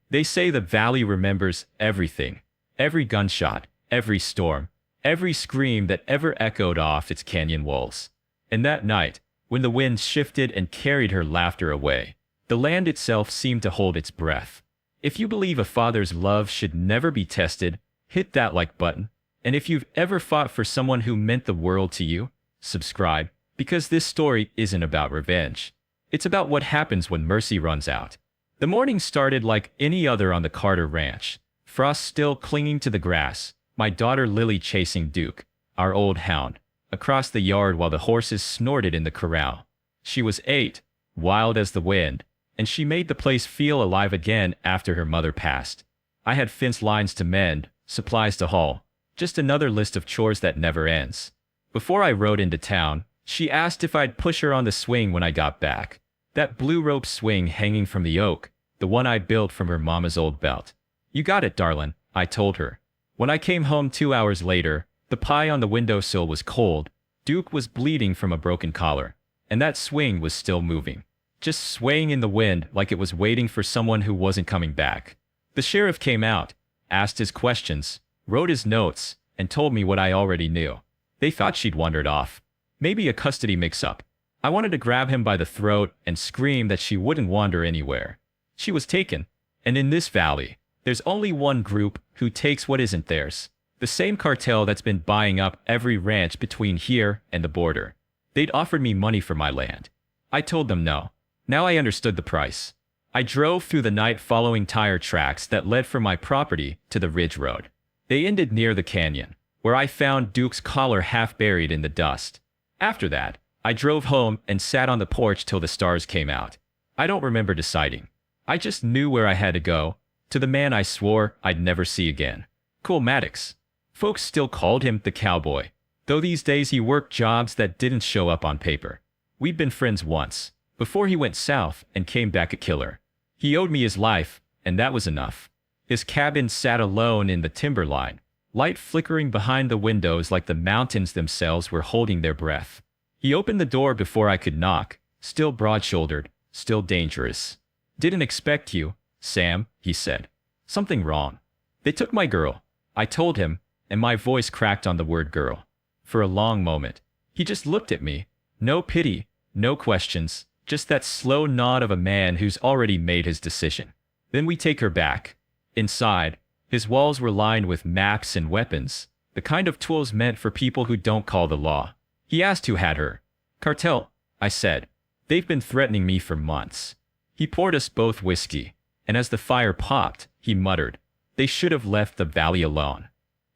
They say the valley remembers everything. Every gunshot, every storm, every scream that ever echoed off its canyon walls. And that night, when the wind shifted and carried her laughter away, the land itself seemed to hold its breath. If you believe a father's love should never be tested, hit that like button. And if you've ever fought for someone who meant the world to you, subscribe, because this story isn't about revenge. It's about what happens when mercy runs out. The morning started like any other on the Carter Ranch. Frost still clinging to the grass, my daughter Lily chasing Duke, our old hound, across the yard while the horses snorted in the corral. She was 8, wild as the wind, and she made the place feel alive again after her mother passed. I had fence lines to mend, supplies to haul, just another list of chores that never ends. Before I rode into town, she asked if I'd push her on the swing when I got back. That blue rope swing hanging from the oak, the one I built from her mama's old belt. You got it, darlin', I told her. When I came home 2 hours later, the pie on the windowsill was cold, Duke was bleeding from a broken collar, and that swing was still moving, just swaying in the wind like it was waiting for someone who wasn't coming back. The sheriff came out, asked his questions, wrote his notes, and told me what I already knew. They thought she'd wandered off. Maybe a custody mix-up. I wanted to grab him by the throat and scream that she wouldn't wander anywhere. She was taken, and in this valley, there's only one group who takes what isn't theirs. The same cartel that's been buying up every ranch between here and the border. They'd offered me money for my land. I told them no. Now I understood the price. I drove through the night following tire tracks that led from my property to the ridge road. They ended near the canyon, where I found Duke's collar half buried in the dust. After that, I drove home and sat on the porch till the stars came out. I don't remember deciding. I just knew where I had to go, to the man I swore I'd never see again. Cool Maddox. Folks still called him the Cowboy, though these days he worked jobs that didn't show up on paper. We'd been friends once, before he went south and came back a killer. He owed me his life, and that was enough. His cabin sat alone in the timberline, light flickering behind the windows like the mountains themselves were holding their breath. He opened the door before I could knock, still broad-shouldered, still dangerous. "Didn't expect you, Sam," he said. "Something wrong." "They took my girl," I told him, and my voice cracked on the word girl. For a long moment, he just looked at me. No pity, no questions, just that slow nod of a man who's already made his decision. "Then we take her back." Inside, his walls were lined with maps and weapons, the kind of tools meant for people who don't call the law. He asked who had her. "Cartel," I said. "They've been threatening me for months." He poured us both whiskey, and as the fire popped, he muttered, "They should have left the valley alone."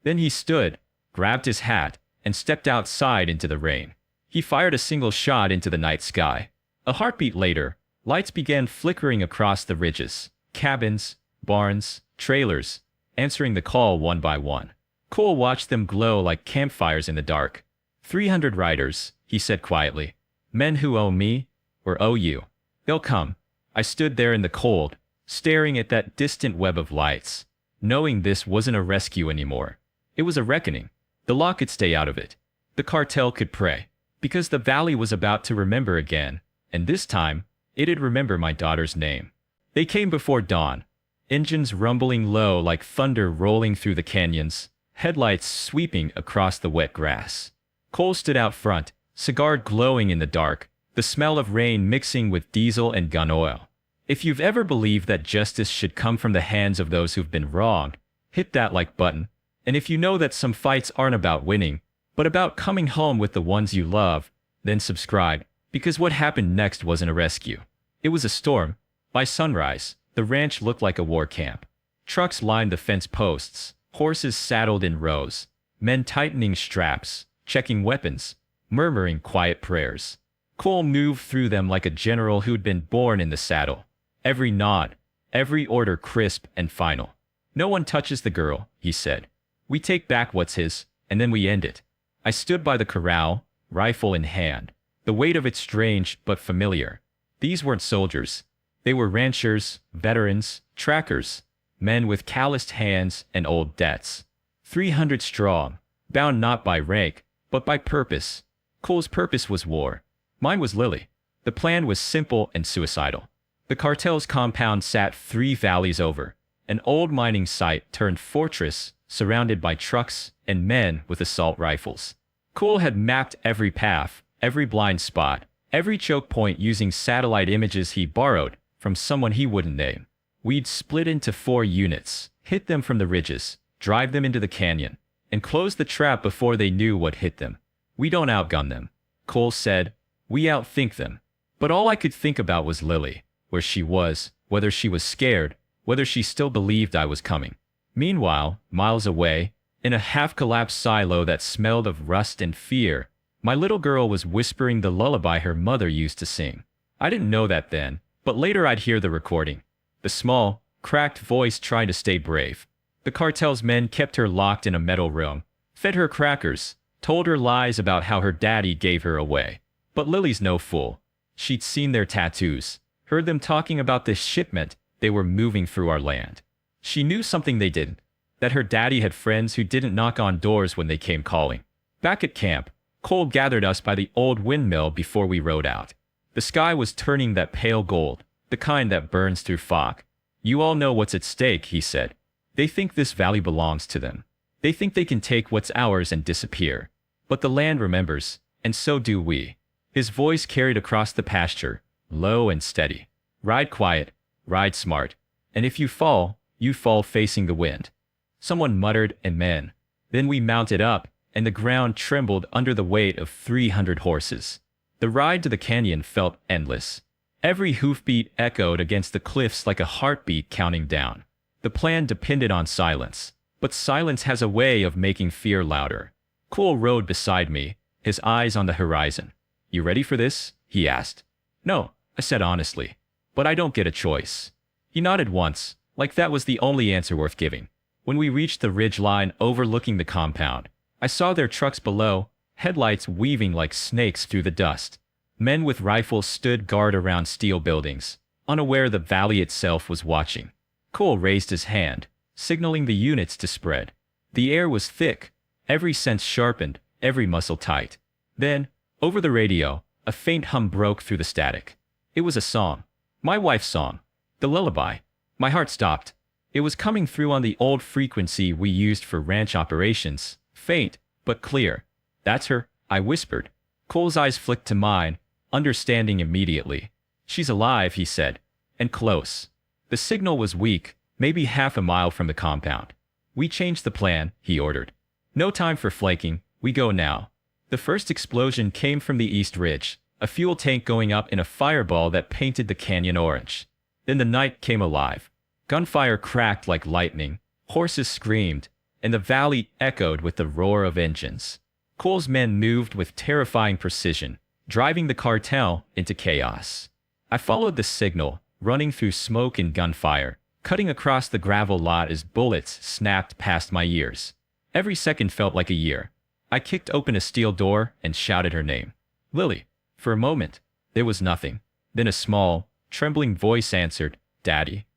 Then he stood, grabbed his hat, and stepped outside into the rain. He fired a single shot into the night sky. A heartbeat later, lights began flickering across the ridges. Cabins, barns, trailers, answering the call one by one. Cole watched them glow like campfires in the dark. 300 riders, he said quietly. "Men who owe me, or owe you. They'll come." I stood there in the cold, staring at that distant web of lights, knowing this wasn't a rescue anymore. It was a reckoning. The law could stay out of it. The cartel could pray, because the valley was about to remember again, and this time, it'd remember my daughter's name. They came before dawn, engines rumbling low like thunder rolling through the canyons, headlights sweeping across the wet grass. Cole stood out front, cigar glowing in the dark, the smell of rain mixing with diesel and gun oil. If you've ever believed that justice should come from the hands of those who've been wronged, hit that like button. And if you know that some fights aren't about winning, but about coming home with the ones you love, then subscribe, because what happened next wasn't a rescue. It was a storm. By sunrise, the ranch looked like a war camp. Trucks lined the fence posts, horses saddled in rows, men tightening straps, checking weapons, murmuring quiet prayers. Cole moved through them like a general who'd been born in the saddle. Every nod, every order crisp and final. "No one touches the girl," he said. "We take back what's his, and then we end it." I stood by the corral, rifle in hand, the weight of it strange but familiar. These weren't soldiers. They were ranchers, veterans, trackers, men with calloused hands and old debts. 300 strong, bound not by rank, but by purpose. Cole's purpose was war. Mine was Lily. The plan was simple and suicidal. The cartel's compound sat 3 valleys over, An old mining site turned fortress, surrounded by trucks and men with assault rifles. Cole had mapped every path, every blind spot, every choke point using satellite images he borrowed from someone he wouldn't name. We'd split into 4 units, hit them from the ridges, drive them into the canyon, and close the trap before they knew what hit them. We don't outgun them, Cole said. We outthink them. But all I could think about was Lily, where she was, whether she was scared, whether she still believed I was coming. Meanwhile, miles away, in a half-collapsed silo that smelled of rust and fear, my little girl was whispering the lullaby her mother used to sing. I didn't know that then, but later I'd hear the recording. The small, cracked voice tried to stay brave. The cartel's men kept her locked in a metal room, fed her crackers, told her lies about how her daddy gave her away. But Lily's no fool. She'd seen their tattoos, heard them talking about this shipment they were moving through our land. She knew something they didn't, that her daddy had friends who didn't knock on doors when they came calling. Back at camp, Cole gathered us by the old windmill before we rode out. The sky was turning that pale gold, the kind that burns through fog. You all know what's at stake, he said. They think this valley belongs to them. They think they can take what's ours and disappear. But the land remembers, and so do we. His voice carried across the pasture, low and steady. Ride quiet, ride smart, and if you fall facing the wind. Someone muttered, amen. Then we mounted up, and the ground trembled under the weight of 300 horses. The ride to the canyon felt endless. Every hoofbeat echoed against the cliffs like a heartbeat counting down. The plan depended on silence, but silence has a way of making fear louder. Cole rode beside me, his eyes on the horizon. You ready for this? He asked. No, I said honestly, but I don't get a choice. He nodded once, like that was the only answer worth giving. When we reached the ridge line overlooking the compound, I saw their trucks below, headlights weaving like snakes through the dust. Men with rifles stood guard around steel buildings, unaware the valley itself was watching. Cole raised his hand, signaling the units to spread. The air was thick, every sense sharpened, every muscle tight. Then, over the radio, a faint hum broke through the static. It was a song. My wife's song. The lullaby. My heart stopped. It was coming through on the old frequency we used for ranch operations. Faint, but clear. That's her, I whispered. Cole's eyes flicked to mine, understanding immediately. She's alive, he said, and close. The signal was weak, maybe half a mile from the compound. We changed the plan, he ordered. No time for flaking, we go now. The first explosion came from the east ridge, a fuel tank going up in a fireball that painted the canyon orange. Then the night came alive. Gunfire cracked like lightning, horses screamed, and the valley echoed with the roar of engines. Cole's men moved with terrifying precision, driving the cartel into chaos. I followed the signal, running through smoke and gunfire, cutting across the gravel lot as bullets snapped past my ears. Every second felt like a year. I kicked open a steel door and shouted her name. Lily. For a moment, there was nothing. Then a small, trembling voice answered, Daddy.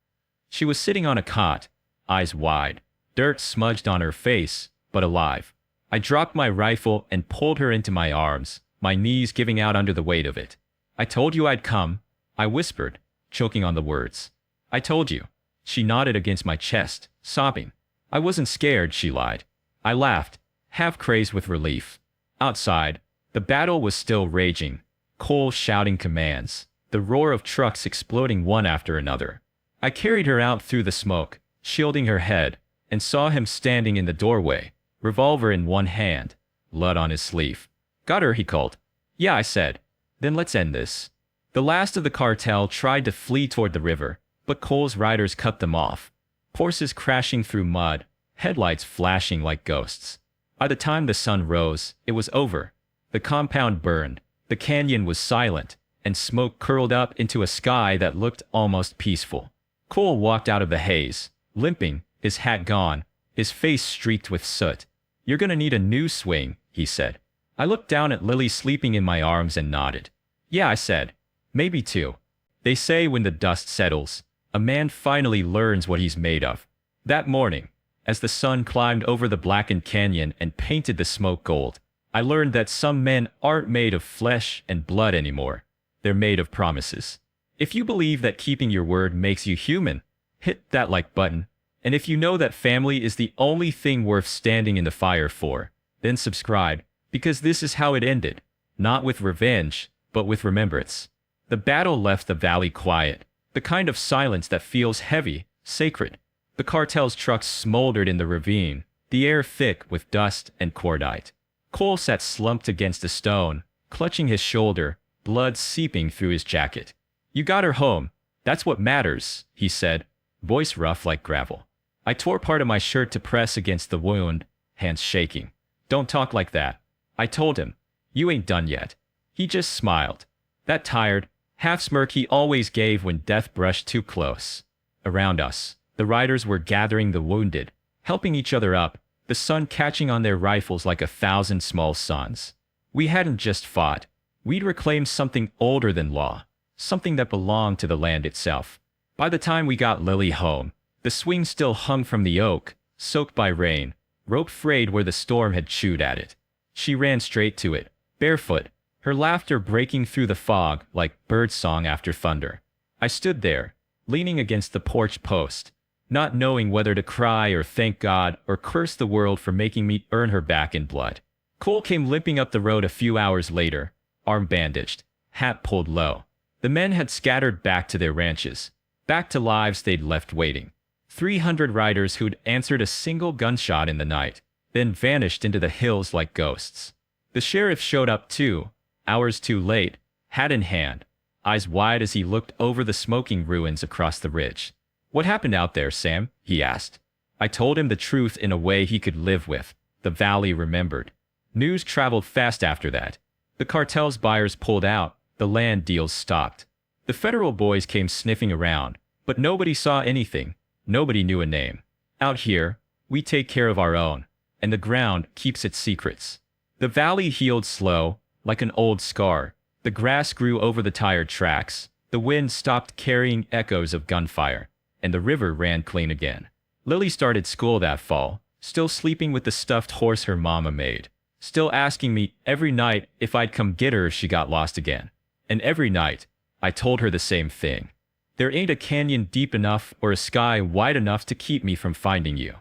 She was sitting on a cot, eyes wide, dirt smudged on her face, but alive. I dropped my rifle and pulled her into my arms, my knees giving out under the weight of it. I told you I'd come, I whispered, choking on the words. I told you. She nodded against my chest, sobbing. I wasn't scared, she lied. I laughed, half crazed with relief. Outside, the battle was still raging, Cole shouting commands, the roar of trucks exploding one after another. I carried her out through the smoke, shielding her head, and saw him standing in the doorway, revolver in one hand, blood on his sleeve. Got her, he called. Yeah, I said. Then let's end this. The last of the cartel tried to flee toward the river, but Cole's riders cut them off. Horses crashing through mud, headlights flashing like ghosts. By the time the sun rose, it was over. The compound burned, the canyon was silent, and smoke curled up into a sky that looked almost peaceful. Cole walked out of the haze, limping, his hat gone, his face streaked with soot. You're gonna need a new swing, he said. I looked down at Lily sleeping in my arms and nodded. Yeah, I said. Maybe two. They say when the dust settles, a man finally learns what he's made of. That morning, as the sun climbed over the blackened canyon and painted the smoke gold, I learned that some men aren't made of flesh and blood anymore. They're made of promises. If you believe that keeping your word makes you human, hit that like button, And if you know that family is the only thing worth standing in the fire for, then subscribe, because this is how it ended. Not with revenge, but with remembrance. The battle left the valley quiet, the kind of silence that feels heavy, sacred. The cartel's trucks smoldered in the ravine, the air thick with dust and cordite. Cole sat slumped against a stone, clutching his shoulder, blood seeping through his jacket. "You got her home. That's what matters," he said, voice rough like gravel. I tore part of my shirt to press against the wound, hands shaking. "Don't talk like that," I told him. "You ain't done yet." He just smiled. That tired, half smirk he always gave when death brushed too close. Around us, the riders were gathering the wounded, helping each other up, the sun catching on their rifles like 1,000 small suns. We hadn't just fought. We'd reclaimed something older than law, something that belonged to the land itself. By the time we got Lily home, the swing still hung from the oak, soaked by rain, rope frayed where the storm had chewed at it. She ran straight to it, barefoot, her laughter breaking through the fog like birdsong after thunder. I stood there, leaning against the porch post, not knowing whether to cry or thank God or curse the world for making me earn her back in blood. Cole came limping up the road a few hours later, arm bandaged, hat pulled low. The men had scattered back to their ranches, back to lives they'd left waiting. 300 riders who'd answered a single gunshot in the night, then vanished into the hills like ghosts. The sheriff showed up too, hours too late, hat in hand, eyes wide as he looked over the smoking ruins across the ridge. "What happened out there, Sam?" he asked. I told him the truth in a way he could live with. The valley remembered. News traveled fast after that. The cartel's buyers pulled out, the land deals stopped. The federal boys came sniffing around, but nobody saw anything. Nobody knew a name. Out here, we take care of our own, and the ground keeps its secrets. The valley healed slow, like an old scar. The grass grew over the tired tracks, the wind stopped carrying echoes of gunfire, and the river ran clean again. Lily started school that fall, still sleeping with the stuffed horse her mama made, still asking me every night if I'd come get her if she got lost again. And every night, I told her the same thing. There ain't a canyon deep enough or a sky wide enough to keep me from finding you.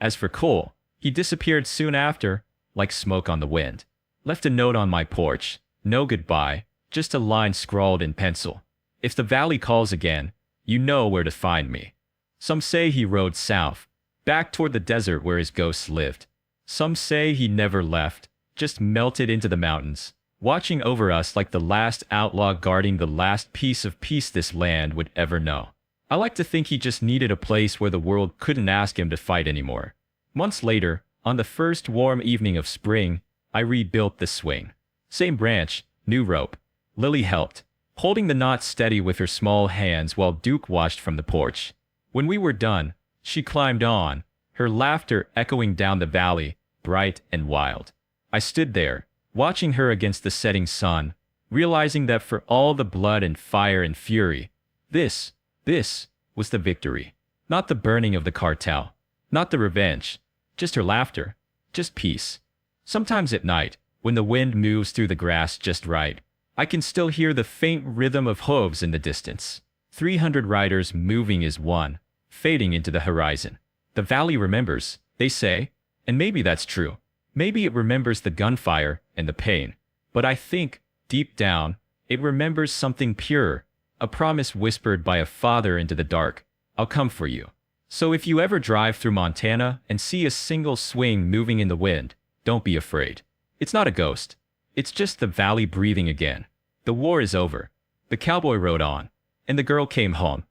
As for Cole, he disappeared soon after, like smoke on the wind. Left a note on my porch, no goodbye, just a line scrawled in pencil. "If the valley calls again, you know where to find me." Some say he rode south, back toward the desert where his ghosts lived. Some say he never left, just melted into the mountains, watching over us like the last outlaw guarding the last piece of peace this land would ever know. I like to think he just needed a place where the world couldn't ask him to fight anymore. Months later, on the first warm evening of spring, I rebuilt the swing. Same branch, new rope. Lily helped, holding the knot steady with her small hands while Duke watched from the porch. When we were done, she climbed on, her laughter echoing down the valley, bright and wild. I stood there, watching her against the setting sun, realizing that for all the blood and fire and fury, this was the victory. Not the burning of the cartel, not the revenge, just her laughter, just peace. Sometimes at night, when the wind moves through the grass just right, I can still hear the faint rhythm of hooves in the distance. 300 riders moving as one, fading into the horizon. The valley remembers, they say, and maybe that's true. Maybe it remembers the gunfire and the pain. But I think, deep down, it remembers something pure, a promise whispered by a father into the dark. "I'll come for you." So if you ever drive through Montana and see a single swing moving in the wind, don't be afraid. It's not a ghost. It's just the valley breathing again. The war is over. The cowboy rode on, and the girl came home.